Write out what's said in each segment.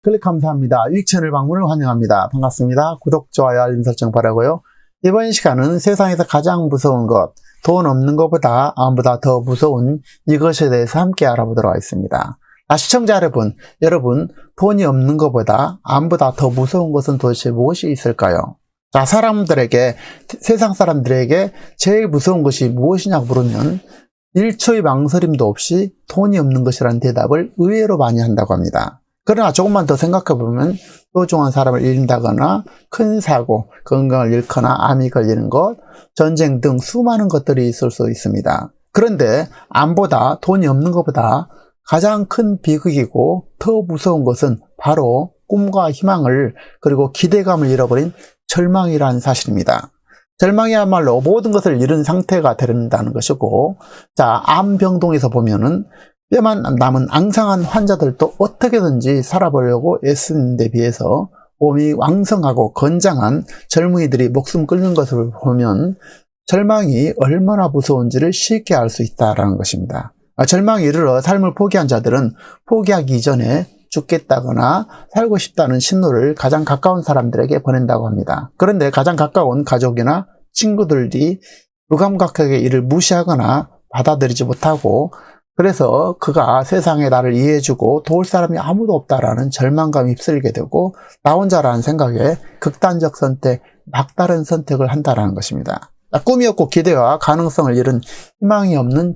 클릭 감사합니다. 유익 채널 방문을 환영합니다. 반갑습니다. 구독, 좋아요, 알림 설정 바라고요. 이번 시간은 세상에서 가장 무서운 것, 돈 없는 것보다 암보다 더 무서운 이것에 대해서 함께 알아보도록 하겠습니다. 시청자 여러분, 돈이 없는 것보다 암보다 더 무서운 것은 도대체 무엇이 있을까요? 세상 사람들에게 제일 무서운 것이 무엇이냐고 물으면 1초의 망설임도 없이 돈이 없는 것이라는 대답을 의외로 많이 한다고 합니다. 그러나 조금만 더 생각해보면 소중한 사람을 잃는다거나 큰 사고, 건강을 잃거나 암이 걸리는 것, 전쟁 등 수많은 것들이 있을 수 있습니다. 그런데 암보다 돈이 없는 것보다 가장 큰 비극이고 더 무서운 것은 바로 꿈과 희망을 그리고 기대감을 잃어버린 절망이라는 사실입니다. 절망이야말로 모든 것을 잃은 상태가 된다는 것이고, 암병동에서 보면은 뼈만 남은 앙상한 환자들도 어떻게든지 살아보려고 애쓰는 데 비해서 몸이 왕성하고 건장한 젊은이들이 목숨 끊는 것을 보면 절망이 얼마나 무서운지를 쉽게 알 수 있다는 것입니다. 절망에 이르러 삶을 포기한 자들은 포기하기 이전에 죽겠다거나 살고 싶다는 신호를 가장 가까운 사람들에게 보낸다고 합니다. 그런데 가장 가까운 가족이나 친구들이 무감각하게 이를 무시하거나 받아들이지 못하고, 그래서 그가 세상에 나를 이해해주고 도울 사람이 아무도 없다라는 절망감이 휩쓸게 되고 나 혼자라는 생각에 극단적 선택, 막다른 선택을 한다라는 것입니다. 꿈이 없고 기대와 가능성을 잃은 희망이 없는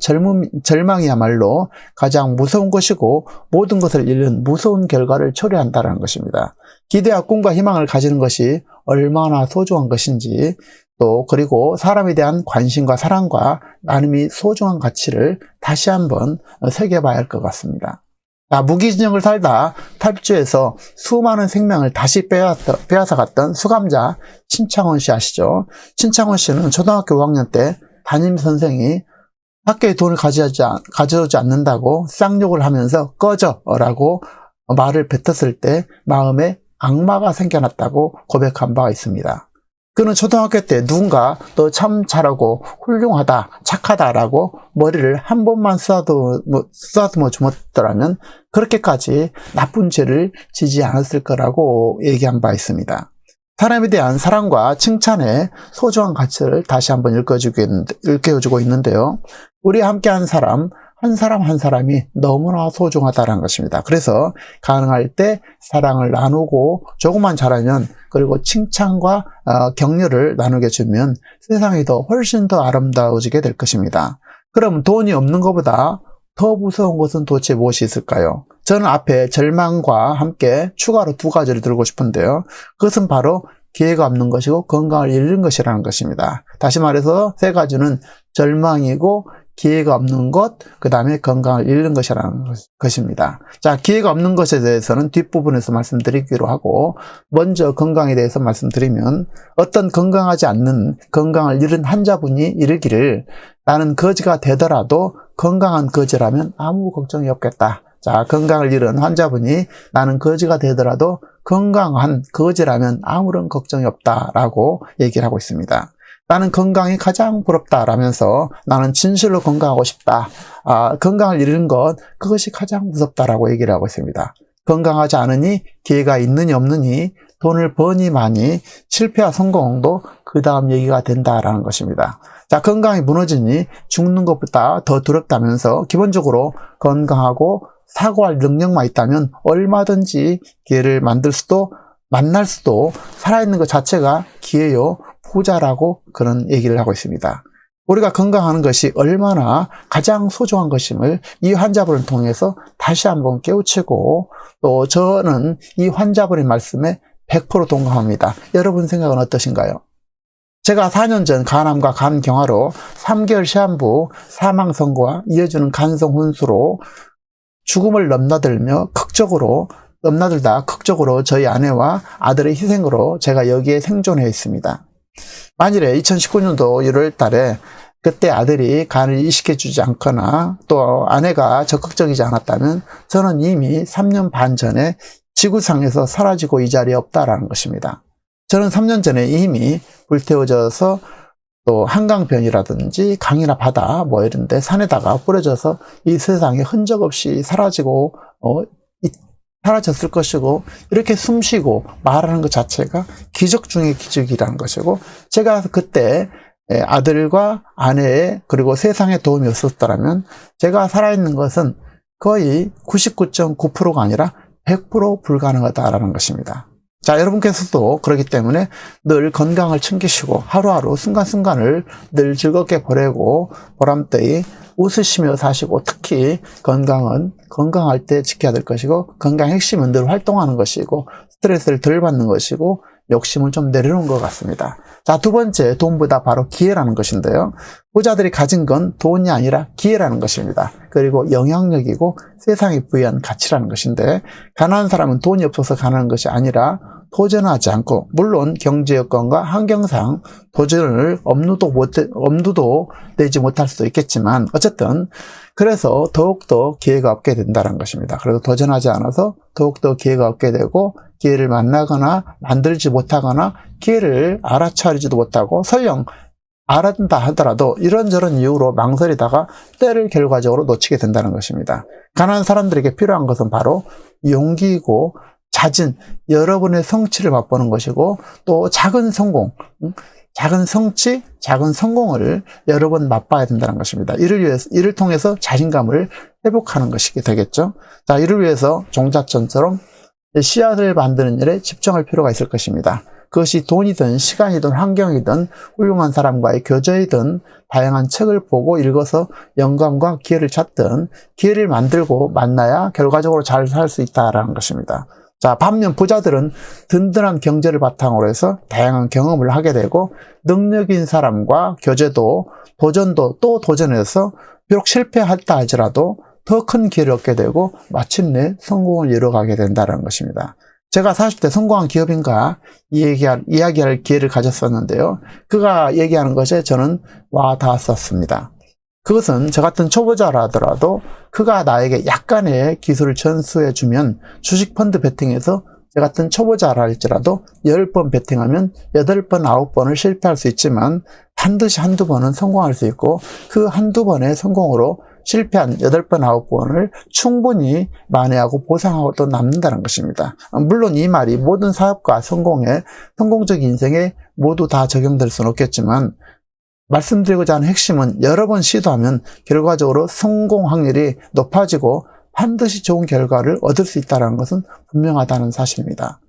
절망이야말로 가장 무서운 것이고 모든 것을 잃는 무서운 결과를 초래한다는 것입니다. 기대와 꿈과 희망을 가지는 것이 얼마나 소중한 것인지, 또 그리고 사람에 대한 관심과 사랑과 나눔이 소중한 가치를 다시 한번 새겨봐야 할 것 같습니다. 무기징역을 살다 탈주해서 수많은 생명을 다시 빼앗아갔던 수감자 신창원 씨 아시죠? 신창원 씨는 초등학교 5학년 때 담임 선생이 학교에 돈을 가져오지 않는다고 쌍욕을 하면서 꺼져! 라고 말을 뱉었을 때 마음에 악마가 생겨났다고 고백한 바가 있습니다. 그는 초등학교 때 누군가 너 참 잘하고 훌륭하다, 착하다라고 머리를 한 번만 쓰다듬어 주었더라면 그렇게까지 나쁜 죄를 지지 않았을 거라고 얘기한 바 있습니다. 사람에 대한 사랑과 칭찬의 소중한 가치를 다시 한번 일깨워주고 있는데요. 우리와 함께한 사람 한 사람이 너무나 소중하다는 것입니다. 그래서 가능할 때 사랑을 나누고 조금만 잘하면, 그리고 칭찬과 격려를 나누게 주면 세상이 훨씬 더 아름다워지게 될 것입니다. 그럼 돈이 없는 것보다 더 무서운 것은 도대체 무엇이 있을까요? 저는 앞에 절망과 함께 추가로 두 가지를 들고 싶은데요. 그것은 바로 기회가 없는 것이고 건강을 잃는 것이라는 것입니다. 다시 말해서 세 가지는 절망이고 기회가 없는 것, 그 다음에 건강을 잃는 것이라는 것입니다. 기회가 없는 것에 대해서는 뒷부분에서 말씀드리기로 하고, 먼저 건강에 대해서 말씀드리면, 어떤 건강하지 않는 건강을 잃은 환자분이 이르기를 나는 거지가 되더라도 건강한 거지라면 아무 걱정이 없겠다. 건강을 잃은 환자분이 나는 거지가 되더라도 건강한 거지라면 아무런 걱정이 없다라고 얘기를 하고 있습니다. 나는 건강이 가장 부럽다라면서 나는 진실로 건강하고 싶다. 건강을 잃는 것, 그것이 가장 무섭다라고 얘기를 하고 있습니다. 건강하지 않으니 기회가 있느니 없느니 돈을 버니 마니 실패와 성공도 그 다음 얘기가 된다라는 것입니다. 건강이 무너지니 죽는 것보다 더 두렵다면서 기본적으로 건강하고 사고할 능력만 있다면 얼마든지 기회를 만날 수도 살아있는 것 자체가 기회요, 부자라고 그런 얘기를 하고 있습니다. 우리가 건강하는 것이 얼마나 가장 소중한 것임을 이 환자분을 통해서 다시 한번 깨우치고, 또 저는 이 환자분의 말씀에 100% 동감합니다. 여러분 생각은 어떠신가요? 제가 4년 전 간암과 간경화로 3개월 시한부 사망 선고와 이어지는 간성 혼수로 죽음을 넘나들다 극적으로 저희 아내와 아들의 희생으로 제가 여기에 생존해 있습니다. 만일에 2019년도 1월 달에 그때 아들이 간을 이식해주지 않거나 또 아내가 적극적이지 않았다면 저는 이미 3년 반 전에 지구상에서 사라지고 이 자리에 없다라는 것입니다. 저는 3년 전에 이미 불태워져서 또 한강변이라든지 강이나 바다 이런 데 산에다가 뿌려져서 이 세상에 흔적 없이 사라지고 사라졌을 것이고, 이렇게 숨쉬고 말하는 것 자체가 기적 중의 기적이라는 것이고, 제가 그때 아들과 아내의 그리고 세상에 도움이 없었더라면 제가 살아있는 것은 거의 99.9%가 아니라 100% 불가능하다라는 것입니다. 자, 여러분께서도 그렇기 때문에 늘 건강을 챙기시고 하루하루 순간순간을 늘 즐겁게 보내고 보람되이 웃으시며 사시고, 특히 건강은 건강할 때 지켜야 될 것이고, 건강 핵심은 늘 활동하는 것이고, 스트레스를 덜 받는 것이고, 욕심을 좀 내려놓은 것 같습니다. 자, 두 번째, 돈보다 바로 기회라는 것인데요. 부자들이 가진 건 돈이 아니라 기회라는 것입니다. 그리고 영향력이고 세상이 부여한 가치라는 것인데, 가난한 사람은 돈이 없어서 가난한 것이 아니라 도전하지 않고, 물론 경제 여건과 환경상 도전을 엄두도 내지 못할 수도 있겠지만, 어쨌든 그래서 더욱더 기회가 없게 된다는 것입니다. 그래서 도전하지 않아서 더욱더 기회가 없게 되고, 기회를 만나거나 만들지 못하거나 기회를 알아차리지도 못하고, 설령 알았다 하더라도 이런저런 이유로 망설이다가 때를 결과적으로 놓치게 된다는 것입니다. 가난한 사람들에게 필요한 것은 바로 용기이고 자진, 여러분의 성취를 맛보는 것이고, 또 작은 성공, 작은 성취, 작은 성공을 여러 번 맛봐야 된다는 것입니다. 이를 통해서 자신감을 회복하는 것이 되겠죠. 자, 이를 위해서 종잣돈처럼 씨앗을 만드는 일에 집중할 필요가 있을 것입니다. 그것이 돈이든 시간이든 환경이든 훌륭한 사람과의 교제이든 다양한 책을 보고 읽어서 영감과 기회를 찾든 기회를 만들고 만나야 결과적으로 잘 살 수 있다는 것입니다. 자, 반면 부자들은 든든한 경제를 바탕으로 해서 다양한 경험을 하게 되고, 능력인 사람과 교제도 도전도 또 도전해서 비록 실패했다 하더라도 더 큰 기회를 얻게 되고 마침내 성공을 이뤄가게 된다는 것입니다. 제가 40대 성공한 기업인과 이야기할 기회를 가졌었는데요. 그가 얘기하는 것에 저는 와 닿았었습니다. 그것은 저 같은 초보자라더라도 그가 나에게 약간의 기술을 전수해주면 주식 펀드 베팅에서 저 같은 초보자라 할지라도 10번 베팅하면 8번, 9번을 실패할 수 있지만 반드시 한두 번은 성공할 수 있고, 그 한두 번의 성공으로 실패한 8번, 9번을 충분히 만회하고 보상하고 또 남는다는 것입니다. 물론 이 말이 모든 사업과 성공적 인생에 모두 다 적용될 수는 없겠지만, 말씀드리고자 하는 핵심은 여러 번 시도하면 결과적으로 성공 확률이 높아지고 반드시 좋은 결과를 얻을 수 있다는 것은 분명하다는 사실입니다.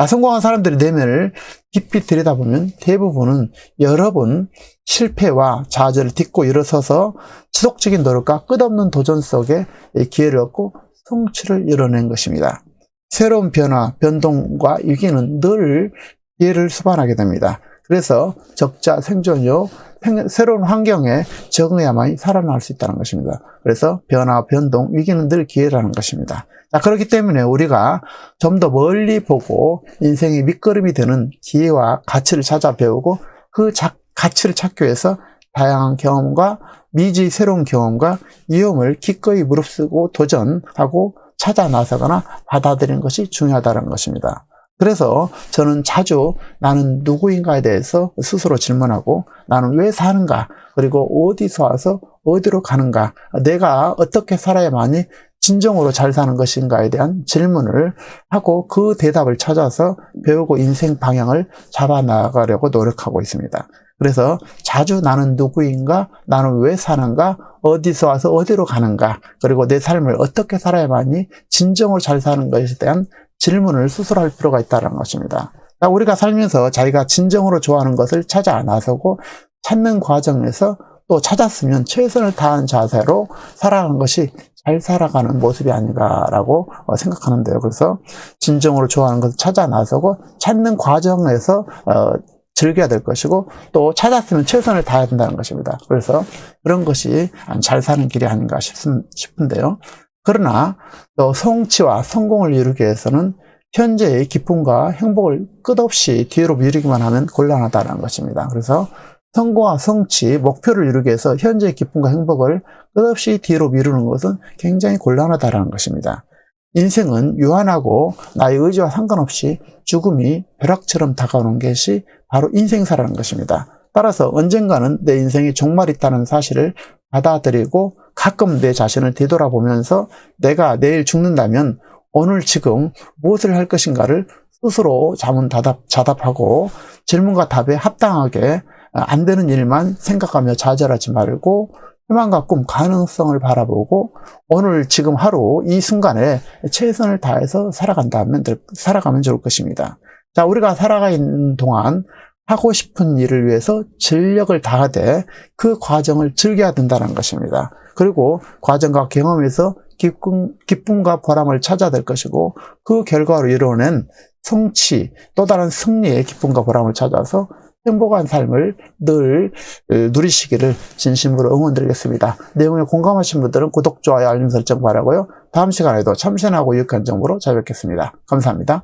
성공한 사람들의 내면을 깊이 들여다보면 대부분은 여러 번 실패와 좌절을 딛고 일어서서 지속적인 노력과 끝없는 도전 속에 기회를 얻고 성취를 이뤄낸 것입니다. 새로운 변화, 변동과 위기는 늘 기회를 수반하게 됩니다. 그래서 적자 생존요, 새로운 환경에 적응해야만 살아날 수 있다는 것입니다. 그래서 변화, 변동, 위기는 늘 기회라는 것입니다. 자, 그렇기 때문에 우리가 좀 더 멀리 보고 인생의 밑거름이 되는 기회와 가치를 찾아 배우고, 그 가치를 찾기 위해서 다양한 경험과 미지의 새로운 경험과 위험을 기꺼이 무릅쓰고 도전하고 찾아 나서거나 받아들이는 것이 중요하다는 것입니다. 그래서 저는 자주 나는 누구인가에 대해서 스스로 질문하고, 나는 왜 사는가, 그리고 어디서 와서 어디로 가는가, 내가 어떻게 살아야만이 진정으로 잘 사는 것인가에 대한 질문을 하고 그 대답을 찾아서 배우고 인생 방향을 잡아나가려고 노력하고 있습니다. 그래서 자주 나는 누구인가, 나는 왜 사는가, 어디서 와서 어디로 가는가, 그리고 내 삶을 어떻게 살아야만이 진정으로 잘 사는 것에 대한 질문을 스스로 할 필요가 있다는 것입니다. 우리가 살면서 자기가 진정으로 좋아하는 것을 찾아 나서고 찾는 과정에서 또 찾았으면 최선을 다한 자세로 살아가는 것이 잘 살아가는 모습이 아닌가라고 생각하는데요. 그래서 진정으로 좋아하는 것을 찾아 나서고 찾는 과정에서 즐겨야 될 것이고, 또 찾았으면 최선을 다해야 된다는 것입니다. 그래서 그런 것이 잘 사는 길이 아닌가 싶은데요. 그러나 또 성취와 성공을 이루기 위해서는 현재의 기쁨과 행복을 끝없이 뒤로 미루기만 하면 곤란하다는 것입니다. 그래서 성공과 성취, 목표를 이루기 위해서 현재의 기쁨과 행복을 끝없이 뒤로 미루는 것은 굉장히 곤란하다는 것입니다. 인생은 유한하고 나의 의지와 상관없이 죽음이 벼락처럼 다가오는 것이 바로 인생사라는 것입니다. 따라서 언젠가는 내 인생이 종말이 있다는 사실을 받아들이고 가끔 내 자신을 되돌아보면서 내가 내일 죽는다면 오늘 지금 무엇을 할 것인가를 스스로 자답하고 질문과 답에 합당하게 안 되는 일만 생각하며 좌절하지 말고 희망과 꿈, 가능성을 바라보고 오늘 지금 하루 이 순간에 최선을 다해서 살아가면 좋을 것입니다. 자, 우리가 살아가 있는 동안 하고 싶은 일을 위해서 전력을 다하되 그 과정을 즐겨야 된다는 것입니다. 그리고 과정과 경험에서 기쁨과 보람을 찾아야 될 것이고 그 결과로 이루어낸 성취, 또 다른 승리의 기쁨과 보람을 찾아서 행복한 삶을 늘 누리시기를 진심으로 응원드리겠습니다. 내용에 공감하신 분들은 구독, 좋아요, 알림 설정 바라고요. 다음 시간에도 참신하고 유익한 정보로 찾아뵙겠습니다. 감사합니다.